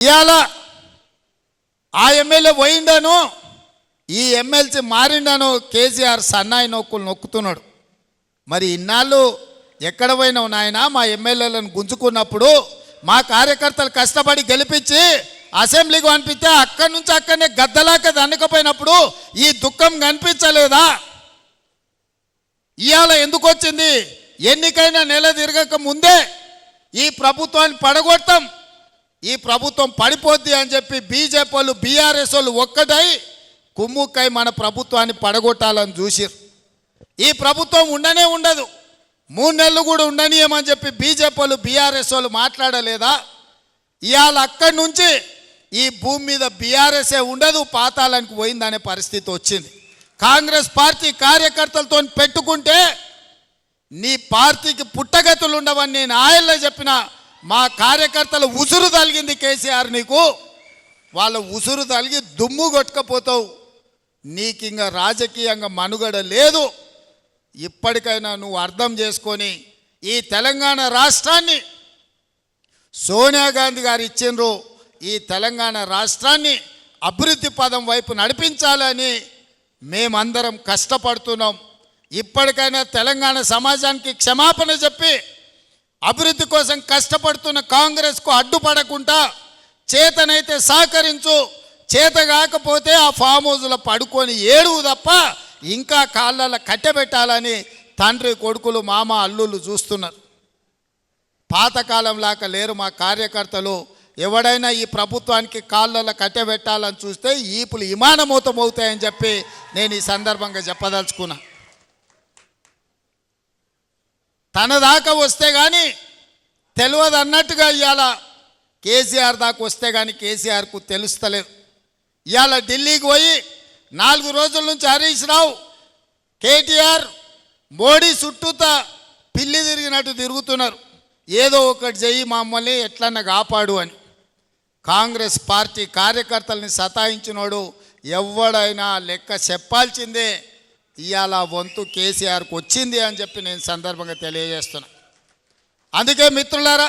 ఇవాళ ఆ ఎమ్మెల్యే పోయిండను, ఈ ఎమ్మెల్సీ మారిండను కేసీఆర్ సన్నాయి నొక్కులు నొక్కుతున్నాడు. మరి ఇన్నాళ్ళు ఎక్కడ పోయినావు నాయన? మా ఎమ్మెల్యేలను గుంజుకున్నప్పుడు మా కార్యకర్తలు కష్టపడి గెలిపించి అసెంబ్లీకి పంపిస్తే అక్కడి నుంచి అక్కడనే గద్దలాక దండకపోయినప్పుడు ఈ దుఃఖం కనిపించలేదా? ఇవాళ ఎందుకు వచ్చింది? ఎన్నికైన నెల తిరగక ముందే ఈ ప్రభుత్వాన్ని పడగొడతాం, ఈ ప్రభుత్వం పడిపోద్ది అని చెప్పి బీజేపీ వాళ్ళు బీఆర్ఎస్ వాళ్ళు ఒక్కటై కుమ్ముక్కై మన ప్రభుత్వాన్ని పడగొట్టాలని చూసిరు. ఈ ప్రభుత్వం ఉండనే ఉండదు, 3 నెలలు కూడా ఉండనీయమని చెప్పి బీజేపీ వాళ్ళు బీఆర్ఎస్ వాళ్ళు మాట్లాడలేదా? ఇవాళ అక్కడి నుంచి ఈ భూమి మీద బీఆర్ఎస్ఏ ఉండదు, పాతాళానికి పోయిందనే పరిస్థితి వచ్చింది. కాంగ్రెస్ పార్టీ కార్యకర్తలతో పెట్టుకుంటే నీ పార్టీకి పుట్టగతులు ఉండవని నేను ఆయల్లో చెప్పిన. మా కార్యకర్తలు ఉసురు తలిగింది కేసీఆర్, నీకు వాళ్ళ ఉసురు తలిగి దుమ్ము కొట్టుకపోతావు. నీకు ఇంకా రాజకీయంగా మనుగడ లేదు. ఇప్పటికైనా నువ్వు అర్థం చేసుకొని ఈ తెలంగాణ రాష్ట్రాన్ని సోనియా గాంధీ గారు ఇచ్చిండ్రు, ఈ తెలంగాణ రాష్ట్రాన్ని అభివృద్ధి పదం వైపు నడిపించాలని మేమందరం కష్టపడుతున్నాం. ఇప్పటికైనా తెలంగాణ సమాజానికి క్షమాపణ చెప్పి అభివృద్ధి కోసం కష్టపడుతున్న కాంగ్రెస్కు అడ్డుపడకుండా చేతనైతే సహకరించు, చేత కాకపోతే ఆ ఫామ్ హౌస్లో పడుకొని ఏడువు తప్ప ఇంకా కాళ్ళ కట్టెబెట్టాలని తండ్రి కొడుకులు మామ అల్లుళ్ళు చూస్తున్నారు. పాతకాలం లాగా లేరు మా కార్యకర్తలు. ఎవడైనా ఈ ప్రభుత్వానికి కాళ్ళ కట్టెబెట్టాలని చూస్తే ఈపులు ఇమానమూతం అవుతాయని చెప్పి నేను ఈ సందర్భంగా చెప్పదలుచుకున్నా. తన దాకా వస్తే కానీ తెలియదు అన్నట్టుగా ఇవాళ కేసీఆర్ దాకా వస్తే కానీ కేసీఆర్కు తెలుస్తలేదు. ఇవాళ ఢిల్లీకి పోయి 4 రోజుల నుంచి హరీష్ రావు, కేటీఆర్, మోడీ చుట్టూతా పిల్లి తిరిగినట్టు తిరుగుతున్నారు. ఏదో ఒకటి చెయ్యి మమ్మల్ని ఎట్లన్నా కాపాడు అని. కాంగ్రెస్ పార్టీ కార్యకర్తల్ని సతాయించినోడు ఎవడైనా లెక్క చెప్పాల్సిందే. ఇవాళ వంతు కేసీఆర్కి వచ్చింది అని చెప్పి నేను సందర్భంగా తెలియజేస్తున్నా. అందుకే మిత్రులారా,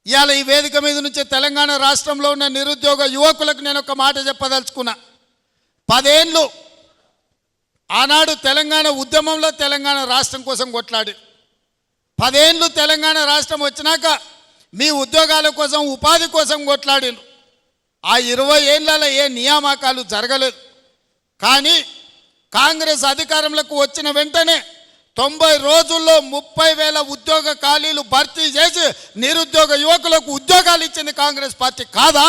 ఇవాళ ఈ వేదిక మీద నుంచి తెలంగాణ రాష్ట్రంలో ఉన్న నిరుద్యోగ యువకులకు నేను ఒక మాట చెప్పదలుచుకున్నా. 10 ఏళ్ళు ఆనాడు తెలంగాణ ఉద్యమంలో తెలంగాణ రాష్ట్రం కోసం కొట్లాడి 10 ఏళ్ళు తెలంగాణ రాష్ట్రం వచ్చినాక మీ ఉద్యోగాల కోసం ఉపాధి కోసం కొట్లాడిను. ఆ 20 ఏళ్ళలో ఏ నియామకాలు జరగలేదు. కానీ కాంగ్రెస్ అధికారంలోకి వచ్చిన వెంటనే 90 రోజుల్లో 30,000 ఉద్యోగ ఖాళీలు భర్తీ చేసి నిరుద్యోగ యువకులకు ఉద్యోగాలు ఇచ్చింది కాంగ్రెస్ పార్టీ కాదా?